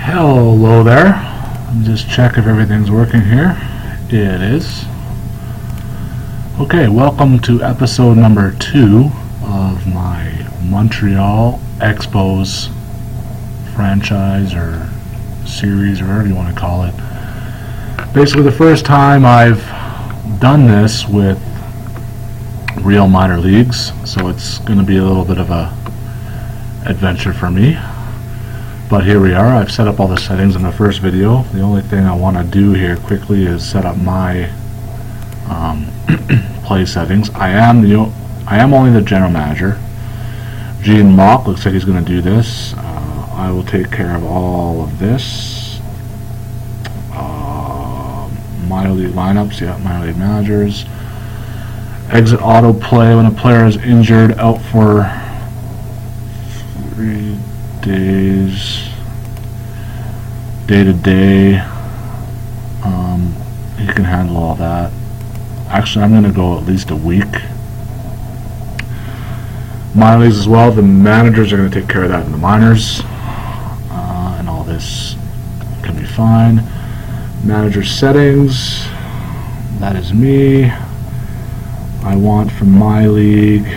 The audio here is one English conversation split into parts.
Hello there. Just check if everything's working here. It is. Okay, welcome to episode number 2 of my Montreal Expos franchise or series or whatever you want to call it. Basically the first time I've done this with real minor leagues, so it's going to be a little bit of a adventure for me. But here we are. I've set up all the settings in the first video. The only thing I want to do here quickly is set up my play settings. I am only the general manager. Gene Mock looks like he's going to do this. I will take care of all of this. Minor league lineups, yeah, minor league managers. Exit autoplay when a player is injured, out for 3 days, day to day. He can handle all that. Actually, I'm going to go at least a week. Minor leagues as well. The managers are going to take care of that in the minors, and all this can be fine. Manager settings. That is me. I want from my league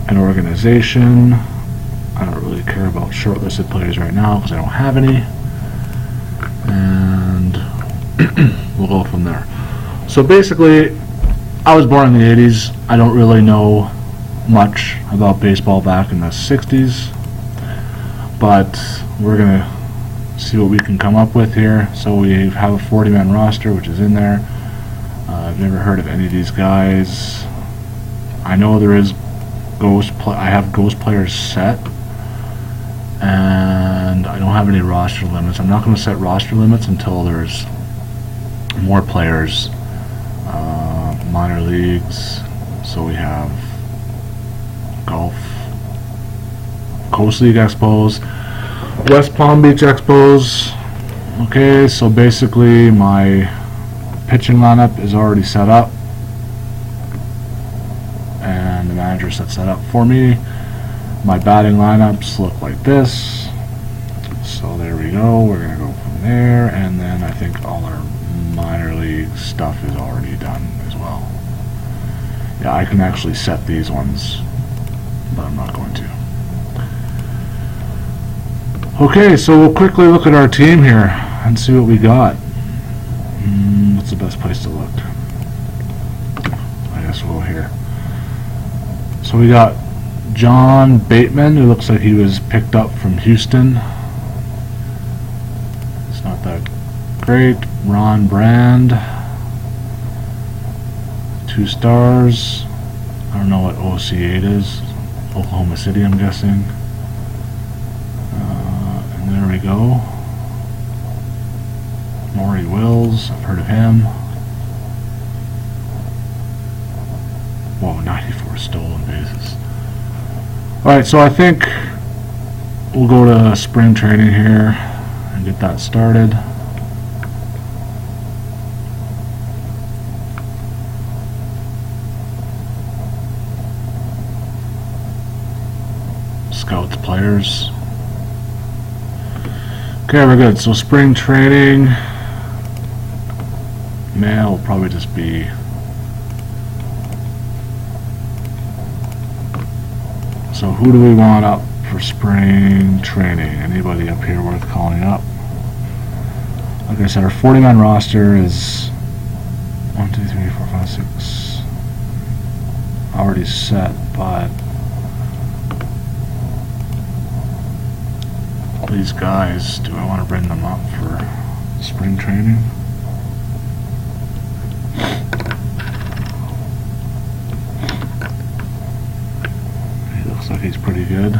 an organization. I don't really care about shortlisted players right now because I don't have any, and we'll go from there. So basically, I was born in the 80s. I don't really know much about baseball back in the 60s, but we're going to see what we can come up with here. So we have a 40-man roster, which is in there. I've never heard of any of these guys. I know there is I have ghost players set, and I don't have any roster limits. I'm not going to set roster limits until there's more players. Minor leagues, so we have golf, Coast League Expos, West Palm Beach Expos. Okay, so basically my pitching lineup is already set up, and the manager sets that up for me. My batting lineups look like this. So there we go. We're going to go from there, and then I think all our minor league stuff is already done as well. Yeah, I can actually set these ones, but I'm not going to. Okay, so we'll quickly look at our team here and see what we got. What's the best place to look? I guess we'll go here. So we got John Bateman, who looks like he was picked up from Houston. It's not that great. Ron Brand, 2 stars. I don't know what OC8 is. Oklahoma City, I'm guessing. And there we go. Maury Wills, I've heard of him. Whoa, 94 stolen bases. Alright, so I think we'll go to spring training here and get that started. Scouts players. Okay, we're good. So spring training. Male will probably just be so who do we want up for spring training? Anybody up here worth calling up? Like I said, our 40-man roster is 1, 2, 3, 4, 5, 6 already set, but these guys, do I want to bring them up for spring training? He looks like he's pretty good.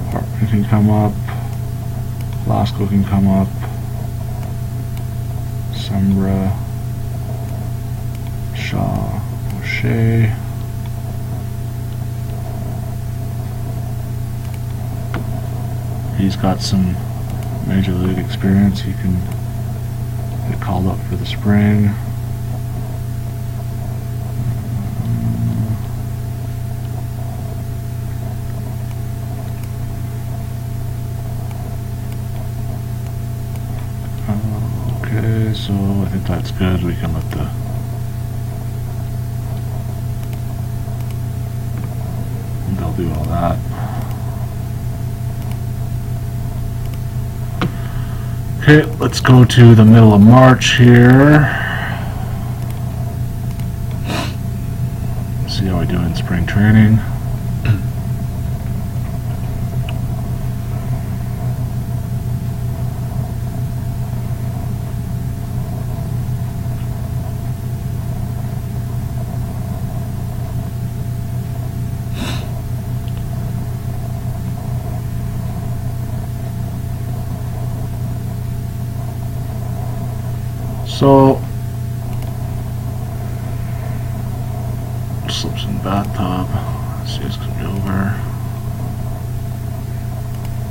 Hartman can come up. Lasco can come up. Sembra, Shaw, O'Shea. He's got some major league experience. He can get called up for the spring. so I think that's good. We can let the they'll do all that. Okay, let's go to the middle of March here. See how we do in spring training. So, slips in bathtub. Let's see what's going to be over.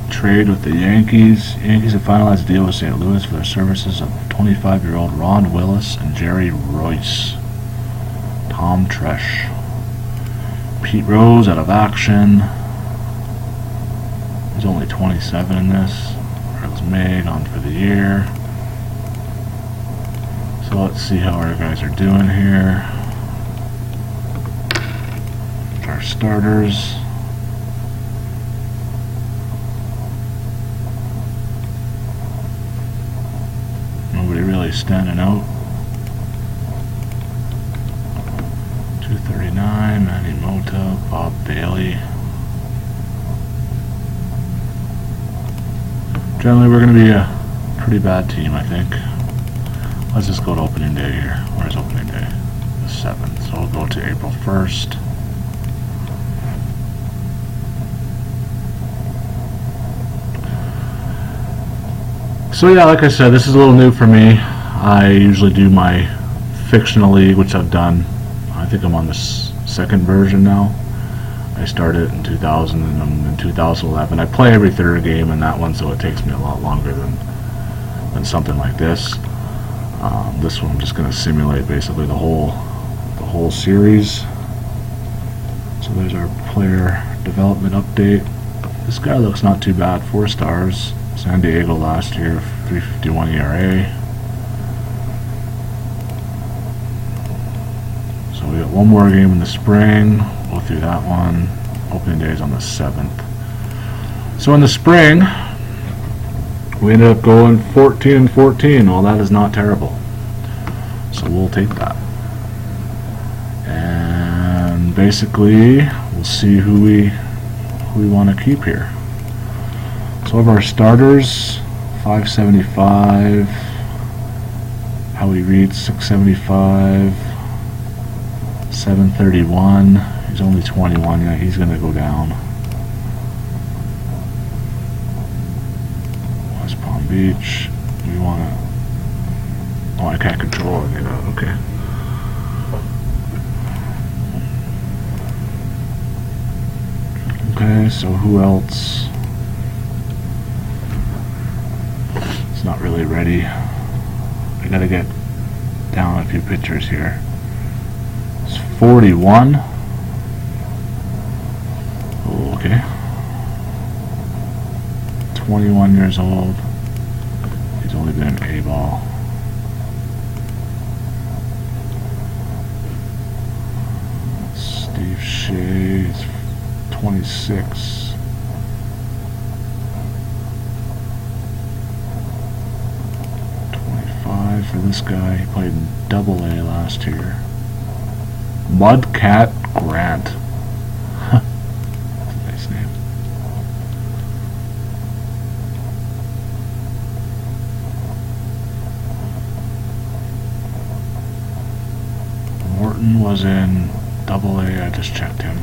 Trade with the Yankees. Yankees have finalized a deal with St. Louis for the services of 25-year-old Ron Willis and Jerry Royce. Tom Tresh. Pete Rose out of action. He's only 27 in this. It was made on for the year. So let's see how our guys are doing here. Our starters. Nobody really standing out. 239, Manny Mota, Bob Bailey. Generally we're going to be a pretty bad team, I think. Let's just go to opening day here. Where's opening day? The 7th. So we'll go to April 1st. So yeah, like I said, this is a little new for me. I usually do my fictional league, which I've done. I think I'm on the second version now. I started in 2000 and I'm in 2011. I play every third game in that one, so it takes me a lot longer than something like this. This one I'm just going to simulate basically the whole series. So there's our player development update. This guy looks not too bad, 4 stars. San Diego last year, 3.51 ERA. So we got one more game in the spring. We'll go through that one. Opening day is on the 7th. So in the spring, we ended up going 14-14. Well, that is not terrible. So we'll take that. And basically, we'll see who we want to keep here. So of our starters, 575. Howie Reed, 675. 731. He's only 21. Yeah, he's going to go down. West Palm Beach. We want to... Oh, I can't control any of that. Okay. Okay, so who else? It's not really ready. I gotta get down a few pictures here. It's 41. Okay. 21 years old. He's only been an A-ball. Steve Shea, he's 26. For this guy, he played in Double-A last year. Mudcat Grant. That's a nice name. Morton was in Double-A. I just checked him.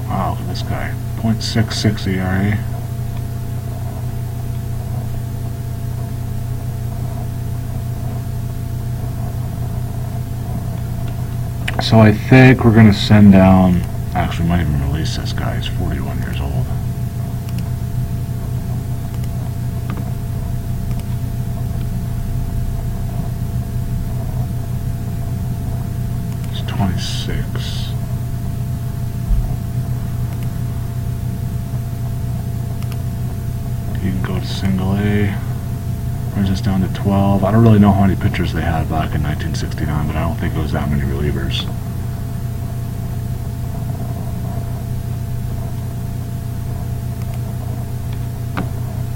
Wow, this guy. .66 ERA. So I think we're going to send down, actually we might even release this guy, he's 41 years old. He's 26. single A. Brings us down to 12. I don't really know how many pitchers they had back in 1969, but I don't think it was that many relievers.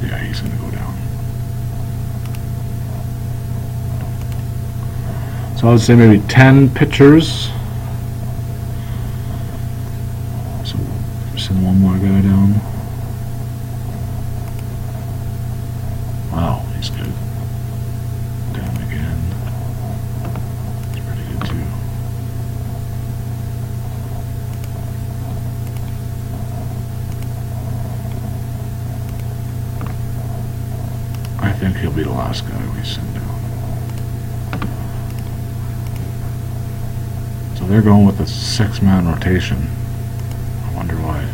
Yeah, he's going to go down. So I would say maybe 10 pitchers. So send one more guy down. Wow, he's good. Down again. He's pretty good too. I think he'll be the last guy we send down. So they're going with a 6-man rotation. I wonder why.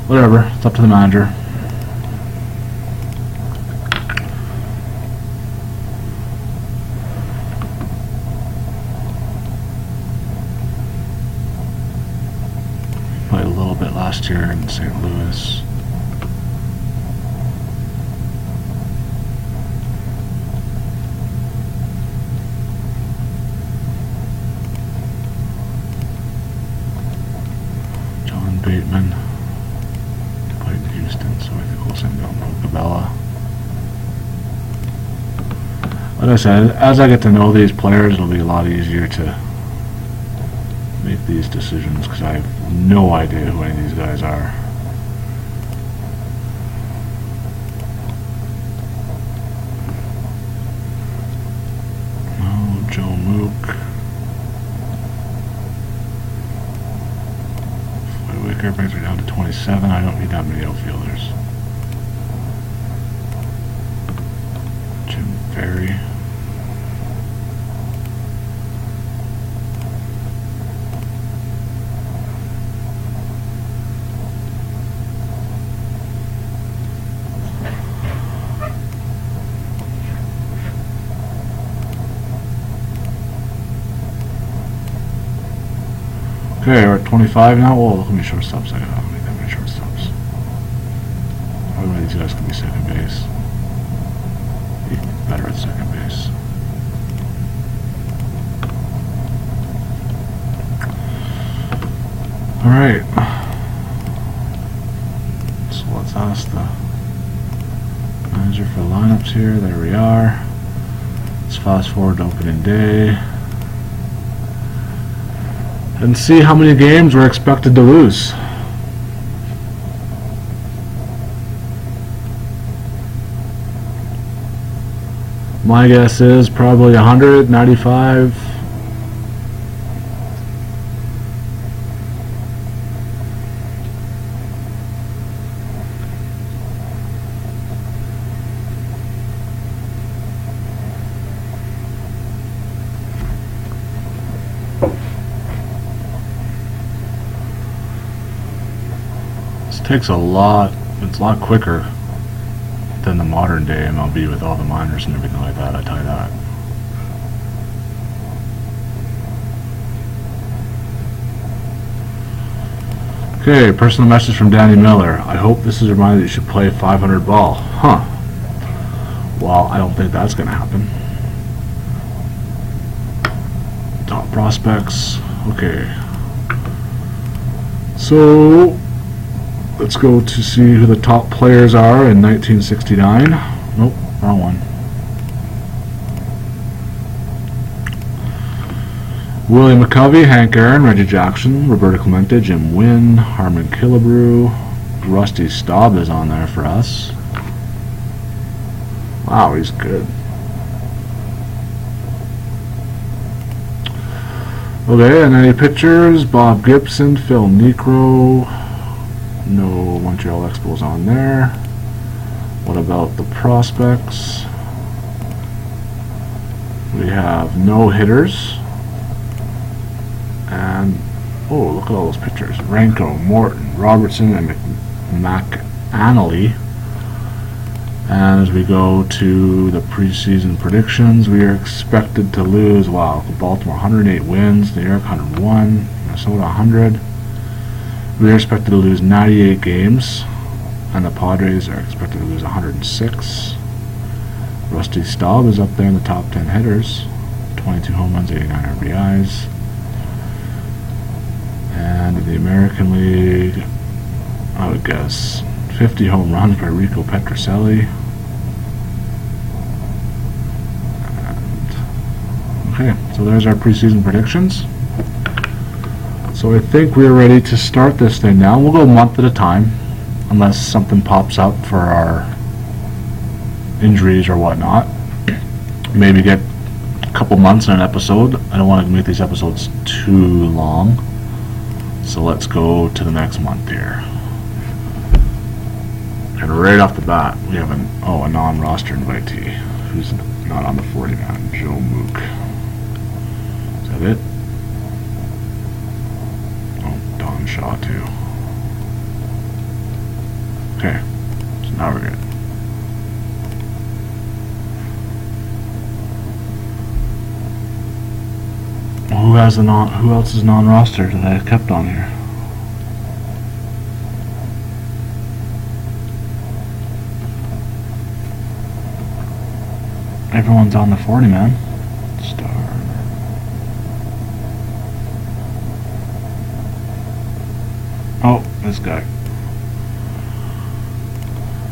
Whatever, it's up to the manager. Played a little bit last year in St. Louis. John Bateman. Played in Houston, so I think we'll send down Cabela. Like I said, as I get to know these players, it'll be a lot easier to make these decisions because I have no idea who any of these guys are. Oh, Joe Mook. Wicker brings me down to 27. I don't need that many outfielders. Jim Ferry. Okay, we're at 25 now. Whoa, look how many shortstops I got. I don't need that many shortstops. Probably these guys can be second base. Be better at second base. Alright. So let's ask the manager for lineups here. There we are. Let's fast forward to opening day. And see how many games we're expected to lose. My guess is probably 195. Takes a lot, it's a lot quicker than the modern day MLB with all the minors and everything like that, I tell you that. Okay, personal message from Danny Miller. I hope this is a reminder that you should play 500 ball. Huh. Well, I don't think that's going to happen. Top prospects. Okay. So let's go to see who the top players are in 1969. Nope, wrong one. William McCovey, Hank Aaron, Reggie Jackson, Roberto Clemente, Jim Wynn, Harmon Killebrew, Rusty Staub is on there for us. Wow, he's good. Okay, and any pictures? Bob Gibson, Phil Necro. No Montreal Expos on there. What about the prospects? We have no hitters. And, oh, look at all those pictures. Renko, Morton, Robertson, and McAnally. And as we go to the preseason predictions, we are expected to lose, wow, Baltimore 108 wins, New York 101, Minnesota 100. We are expected to lose 98 games. And the Padres are expected to lose 106. Rusty Staub is up there in the top 10 hitters. 22 home runs, 89 RBIs. And in the American League, I would guess 50 home runs by Rico Petrocelli. Okay, so there's our preseason predictions. So I think we're ready to start this thing now. We'll go a month at a time, unless something pops up for our injuries or whatnot. Maybe get a couple months in an episode. I don't want to make these episodes too long. So let's go to the next month here. And right off the bat, we have a non-roster invitee who's not on the 40-man, Joe Mook. Is that it? Oh, Don Shaw too. Okay, so now we're good. Who else is non-roster that I kept on here? Everyone's on the 40, man. Star. Oh, this guy.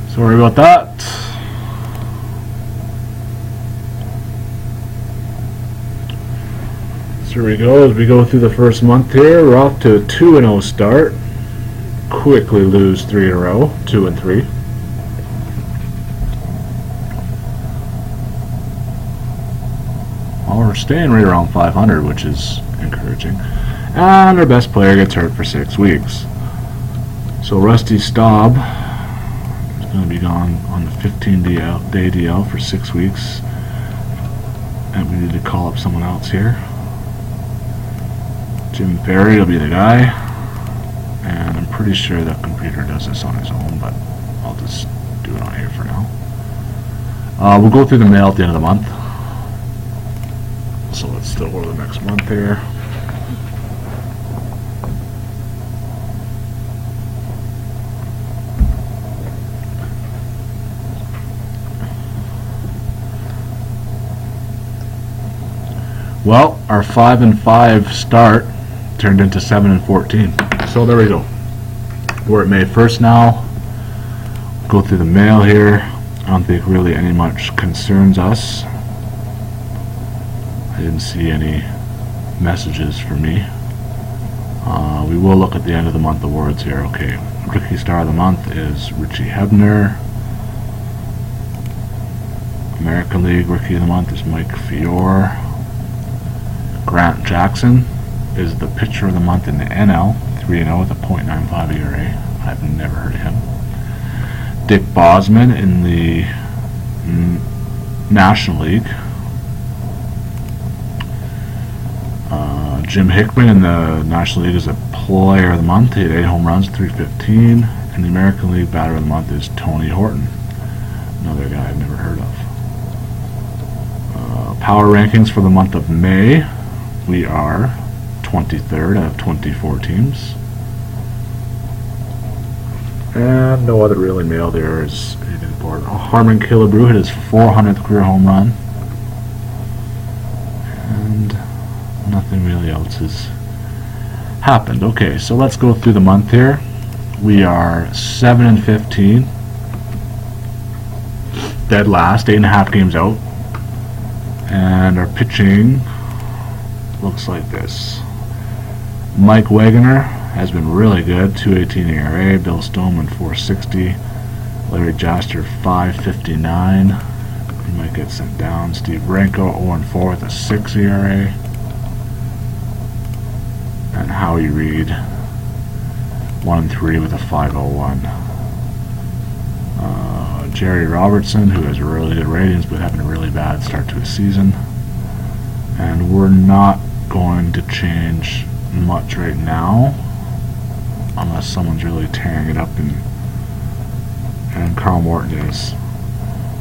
Sorry about that. So here we go. As we go through the first month here, we're off to a 2-0 start. Quickly lose 3 in a row, 2 and 3. Well, we're staying right around 500, which is encouraging. And our best player gets hurt for 6 weeks. So Rusty Staub is going to be gone on the 15-day DL for 6 weeks. And we need to call up someone else here. Jim Ferry will be the guy. And I'm pretty sure the computer does this on his own, but I'll just do it on here for now. We'll go through the mail at the end of the month. So let's still go to the next month here. Well, our 5-5 start turned into 7-14. So there we go. We're at May 1st now. Go through the mail here. I don't think really any much concerns us. I didn't see any messages for me. We will look at the end of the month awards here. Okay, Rookie Star of the Month is Richie Hebner. American League Rookie of the Month is Mike Fiore. Grant Jackson is the Pitcher of the Month in the NL, 3-0 with a .95 ERA. I've never heard of him. Dick Bosman in the National League. Jim Hickman in the National League is a Player of the Month. He had 8 home runs, 315. And the American League Batter of the Month is Tony Horton, another guy I've never heard of. Power rankings for the month of May. We are 23rd out of 24 teams. And no other really mail there is anything important. Harmon Killebrew hit his 400th career home run. And nothing really else has happened. Okay, so let's go through the month here. We are 7-15. Dead last, 8.5 games out. And our pitching looks like this. Mike Wagoner has been really good, 2.18 ERA. Bill Stoneman 4.60. Larry Jaster 5.59. He might get sent down. Steve Renko 0-4 with a 6 ERA. And Howie Reed 1-3 with a 5.01. Jerry Robertson, who has really good ratings but having a really bad start to his season. And we're not going to change much right now unless someone's really tearing it up, and Carl Morton is.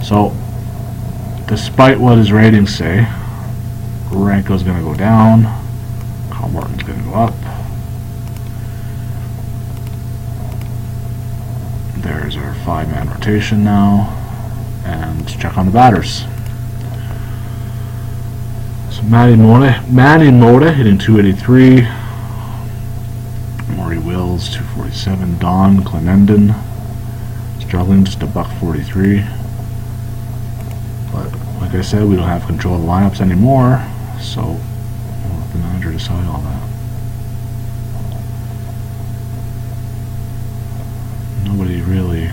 So despite what his ratings say, Renko's going to go down, Carl Morton's going to go up. There's our 5-man rotation now, and let's check on the batters. So Manny Mota hitting 283, Maury Wills 247, Don Clenendon struggling, just a $1.43. But like I said, we don't have control of the lineups anymore, so we'll let the manager decide all that. Nobody really.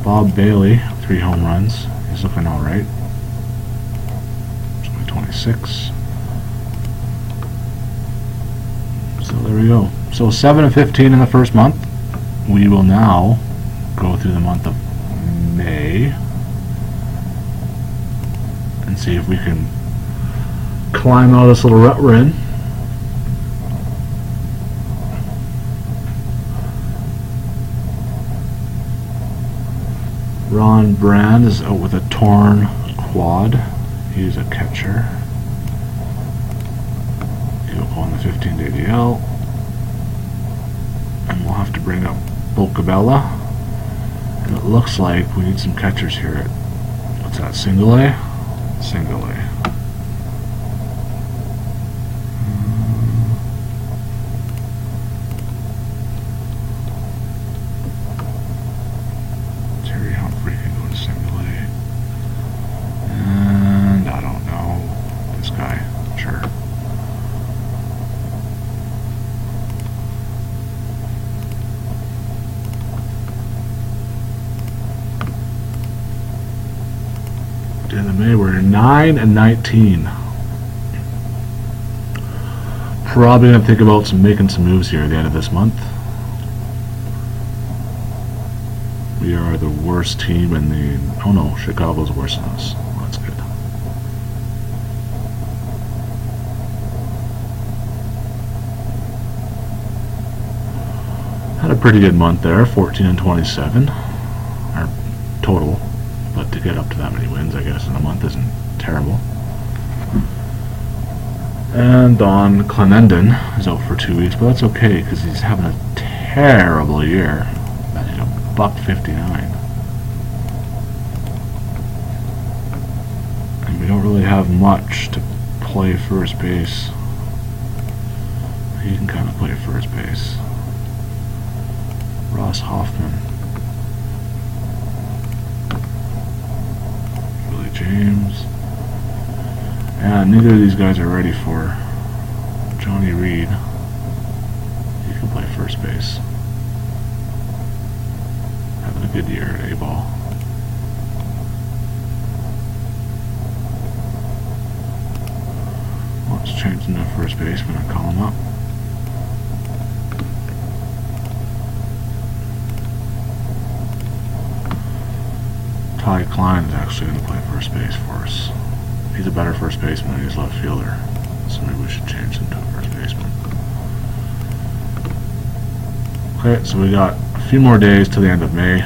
Bob Bailey, 3 home runs. He's looking alright. 26. So there we go. So 7 of 15 in the first month. We will now go through the month of May and see if we can climb out of this little rut we're in. Ron Brand is out with a torn quad. He's a catcher. He'll go on the 15-day DL. And we'll have to bring up Bocabella. And it looks like we need some catchers here. What's that, single A? Single A. Terry Humphrey can go to single A. And I don't know. This guy, sure. In the May, we're 9 and 19. Probably gonna think about making some moves here at the end of this month. We are the worst team in the. Oh no, Chicago's worse than us. Well, that's good. Had a pretty good month there, 14 and 27, our total. But to get up to that many wins, I guess, in a month isn't terrible. And Don Clenendon is out for 2 weeks, but that's okay because he's having a terrible year. Batting $1.59. And we don't really have much to play first base. He can kind of play first base. Ross Hoffman. James, and neither of these guys are ready for Johnny Reed. He can play first base. Having a good year at A-ball. Let's change him to first baseman and call him up. Ty Klein is actually going to play first base for us. He's a better first baseman than he's left fielder, so maybe we should change him to a first baseman. Okay, so we got a few more days to the end of May.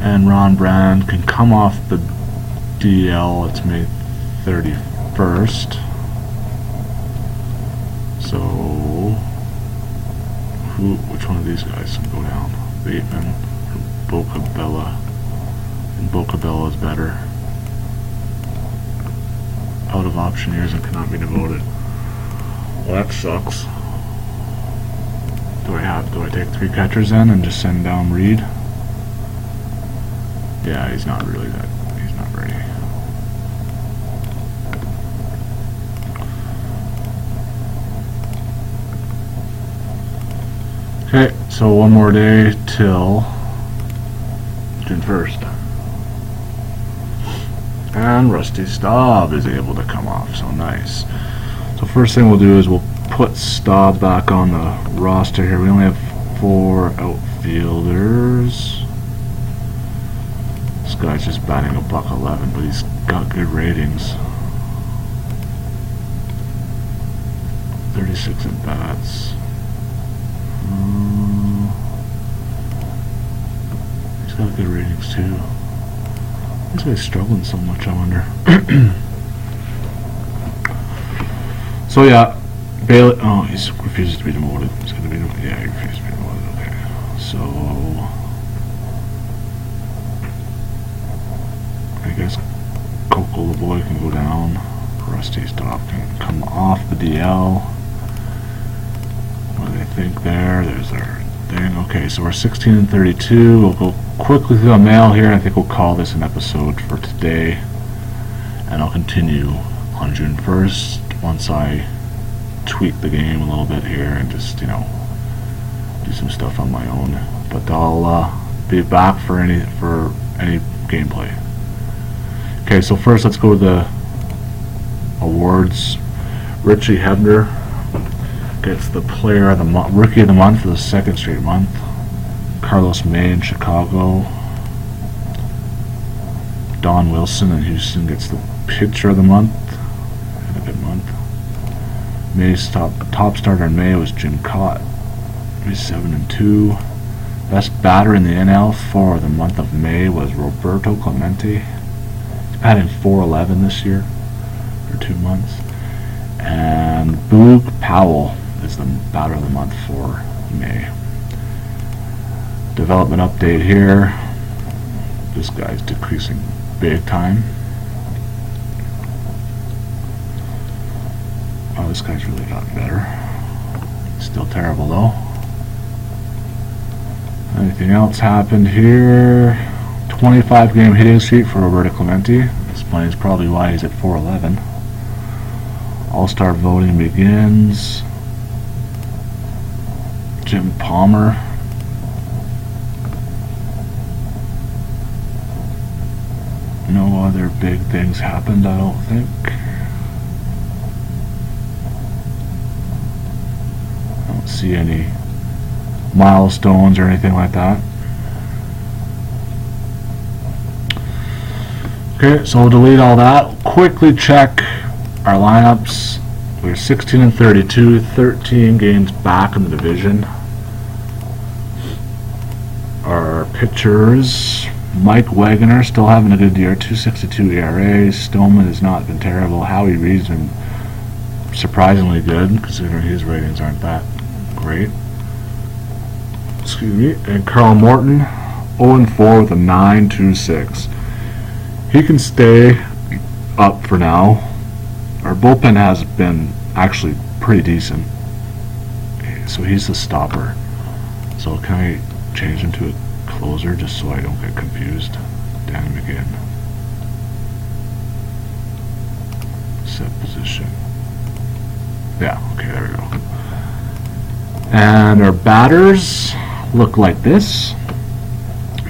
And Ron Brand can come off the DL. It's May 31st. So which one of these guys can go down? Bateman or Bocabella? And Bocabella is better. Out of option years and cannot be devoted. Well, that sucks. Do I take 3 catchers in and just send down Reed? Yeah, he's not really that. He's not ready. Okay, so one more day till June 1st. And Rusty Staub is able to come off, so nice. So first thing we'll do is we'll put Staub back on the roster here. We only have 4 outfielders. This guy's just batting $1.11, but he's got good ratings. 36 at bats. He's got good ratings too. This guy's struggling so much, I wonder. So yeah, Bailey, oh, he refuses to be demoted. He's going to be demoted. Yeah, he refuses to be demoted. Okay. So, I guess Coco the boy can go down. Rusty Stop can come off the DL. What do they think there? There's our thing. Okay, so we're 16 and 32. We'll go quickly through the mail here. I think we'll call this an episode for today. And I'll continue on June 1st once I tweak the game a little bit here and just, you know, do some stuff on my own. But I'll be back for any gameplay. Okay, so first let's go to the awards. Richie Hebner gets the player of the month, rookie of the month for the second straight month. Carlos May in Chicago. Don Wilson in Houston gets the pitcher of the month. Had a good month. May's top starter in May was Jim Cott. He's 7-2. Best batter in the NL for the month of May was Roberto Clemente. He's batting .411 this year for 2 months. And Boog Powell is the batter of the month for May. Development update here. This guy's decreasing big time. Oh, this guy's really gotten better. Still terrible though. Anything else happened here? 25 game hitting streak for Roberto Clemente. Explains probably why he's at .411. All-star voting begins. Jim Palmer. No other big things happened, I don't think. I don't see any milestones or anything like that. Okay, so we'll delete all that. Quickly check our lineups. We're 16 and 32, 13 games back in the division. Our pitchers, Mike Wagner still having a good year, 2.62 ERA. Stoneman has not been terrible. Howie Reed's been surprisingly good, considering his ratings aren't that great. Excuse me. And Carl Morton, 0-4 with a 9.26. He can stay up for now. Our bullpen has been actually pretty decent. So he's the stopper. So can I change him to a closer just so I don't get confused? Dan McGinn. Set position. Yeah, okay, there we go. And our batters look like this.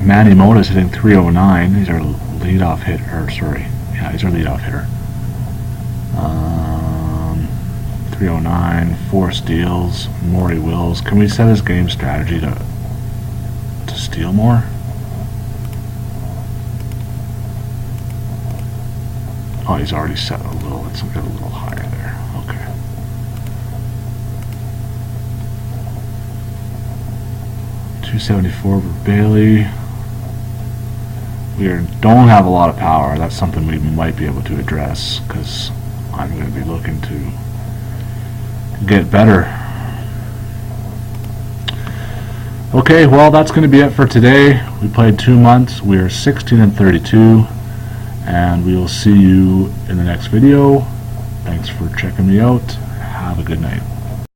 Manny Mota's hitting .309. He's our leadoff hitter. He's our leadoff hitter. 309, 4 steals. Maury Wills. Can we set his game strategy to steal more? Oh, he's already set a little. Let's get a little higher there. Okay. .274 for Bailey. We don't have a lot of power. That's something we might be able to address because I'm going to be looking to get better. Okay, well, that's going to be it for today. We played 2 months. We are 16 and 32, and we will see you in the next video. Thanks for checking me out. Have a good night.